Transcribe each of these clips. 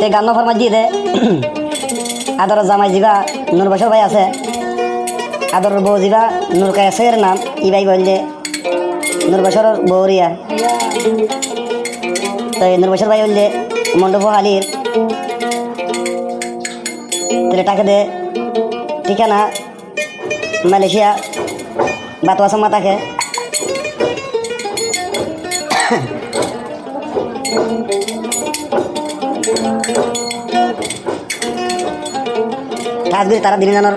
তে গান ফরমাত দিয়ে দে আদর জামাই জিবা নূর বছর ভাই আছে আদর বউ জিবা নূর কায়াসের নাম ই ভাই বললে নূর বছর বৌরিয়া তো নূর বছর ভাই বললে মণ্ডপ হালির তাহলে টাকা দে ঠিকানা মালয়েশিয়া বাতোয়া সম্মা থাকে কাজগুলি তারা দিন জানার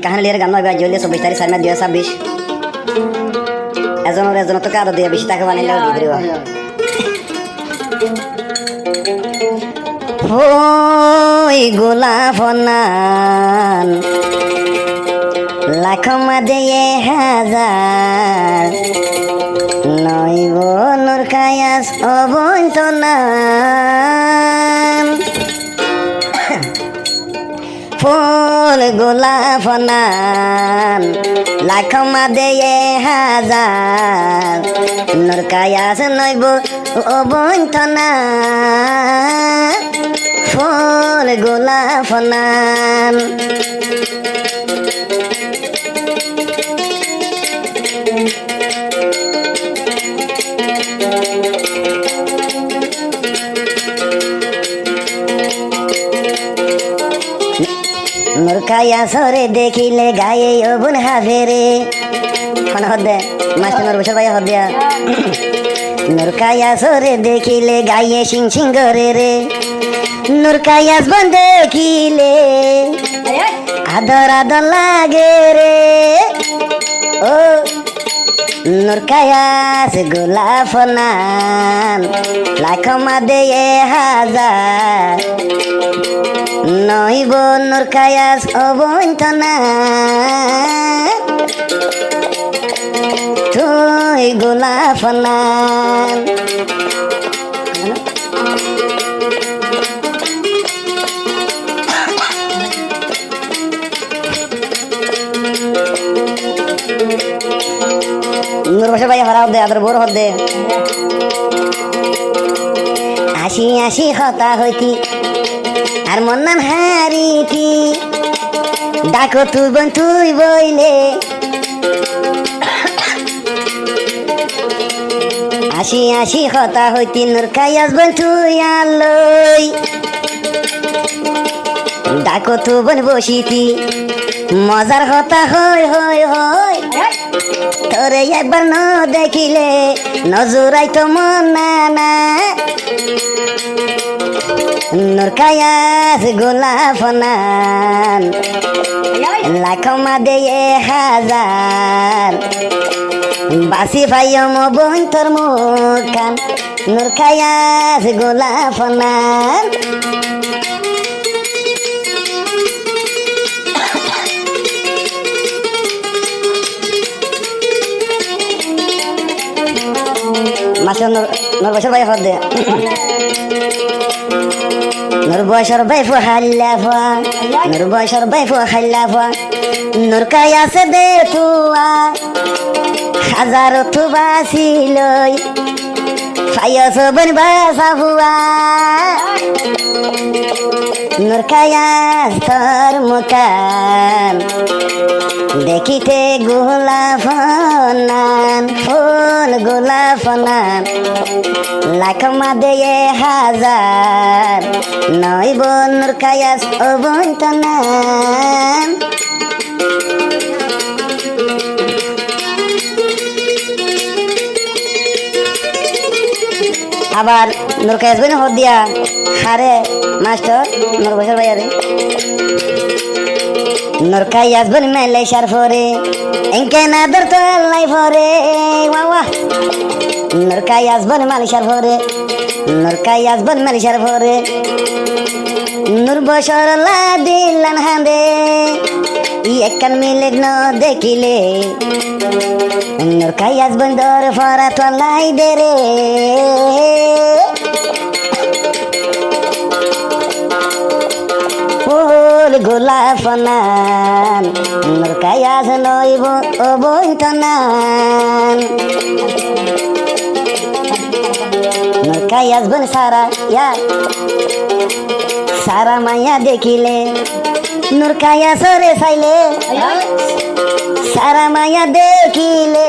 কাহানি লিয়ে গান নয় জলদি 24 তারিখ 4 মে 2026 এজন তো কাদো দিয়ে বেশি টাকা বানিয়ে দিয়ে দিও ওই গোলাপ নান লাখ মাদে হাজার নয় বনুর কায়াস অবন্তনান ফুল গোলাপ নান লাখ মাদে হাজার নূর কায়াস নইব অবন্তনান ফুল গোলাপ নান নূর কায়াসরে দেখিলে গায়ে অবুন হাভেরে কোন হদে মাস্টার নূর বছর ভাই হদিয়া নূর কায়াসরে দেখিলে গায়ে সিং সিং করে রে নূর কায়াস বন দেখিলে আদর আদর লাগে রে ও নূর কায়াস গোলাপ নান লাখ মাদে হাজার নইব নূর কায়াস অবন্তনান তুই গোলাপ নান নূর বছর ভাই হারাও দে আদর বোর হদে আসি আসি হতা হইতি আর মন নাম হারিতি ডাকো তুই বইলে আসি আসি হতা হইতি নূর কায়াস বন তুই আলই ডাকো তুই বন বসিতি মজার হতা হই হই হই তোরে একবার ন দেখিলে নজরাই তো মন না নূর কায়াস গোলাপ নান লাখ মাদে হাজার বাসি ভাইয়ম বোন তোর মুখান নূর কায়াস গোলাপ নান মাস্টার নূর বছর ভাই হদে নূর বছর ভাই হাল্লা ভা নূর বছর ভাই হাল্লা ভা নূর কায়াস দে তুয়া হাজার তু বাসিলই ফায়াস বন বাসা হুয়া নূর কায়াস তোর মুকান দেখিতে গোলাপ নান ফুল গোলাপ নান লাখ মাদে হাজার নইব নূর কায়াস অবন্তনান আবার নূর কায়াস বন হদিয়া হারে মাস্টার নূর বছর ভাই আরে নূর কায়াস বন মালয়েশিয়ার ফরে এনকে না দর তো লাই ফরে ওয়া নূর কায়াস বন মালয়েশিয়ার ফরে নূর কায়াস বন মালয়েশিয়ার ফরে নূর বছর লা দিলান হাঁদে ই একখান মিলে ন দেখিলে নূর কায়াস বন দর ফরা তো লাই দে রে ফুল গোলাপ নান নূর কায়াস নইব অবন্তনান নূর কায়াস বন সারা সারা মাইয়া দেখিলে নূর কায়া সরে চাইলে সারা মাইয়া দেখিলে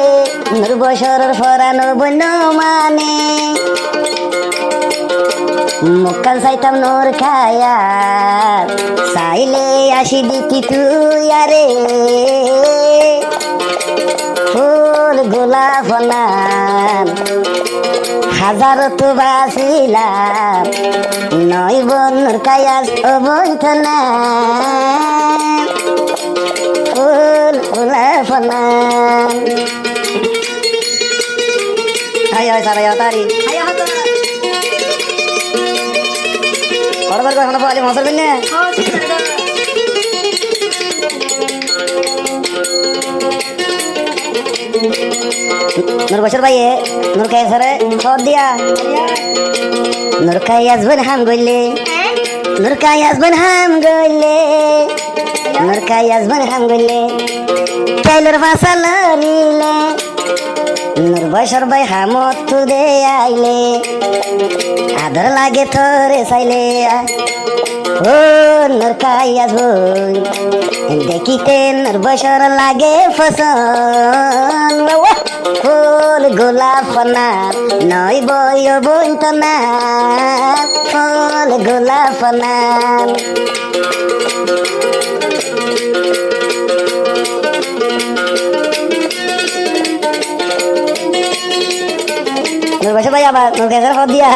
নূর বছরের ফরানো বন্য মানে মুকাল চাইতাম নূর খায়া চাইলে আসিবি কি তুই আরে ফুল গোলাপ নাম হাজারো তো বাসিলাম নয় বনুর কায়াস অবৈধ না ফুল গোলাপ নাম আয় সারা তারি বরাবর এখন পালি মশার বিনে নূর বছর ভাইয়ে নূর কায়া সরে খবর দিয়া নূর কায়া আসবেন হাম গইলে নূর কায়া আসবেন হাম গইলে নূর কায়া আসবেন হাম গইলে টাইলর ভাষা লরিলে নূর বছর ভাই হামত তুদে আইলে আদর লাগে তোরে চাইলে ও নূর কায়া আসবই দেখিতে নূর বছর লাগে ফসল ফুল গোলাপ না নয় বই বইত না ফুল গোলাপ না নূর বছর ভাই আবার নূর কায়া খবর দিয়া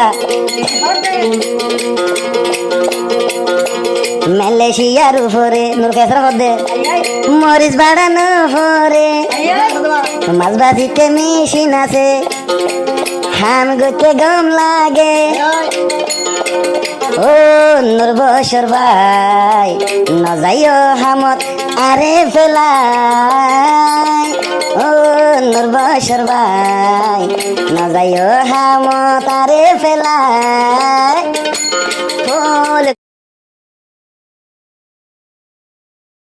মালয়েশিয়ার উপরে নূর কায়া খবর দে মরিচ বাড়ানো পরে মাছ বাজিতে মেশিন আছে হাম গতে গম লাগে ও নূর বছর ভাই ন যাইও হামত আরে ফেলাই ও নূর বছর ভাই ন যাইও হামত আরে ফেলাই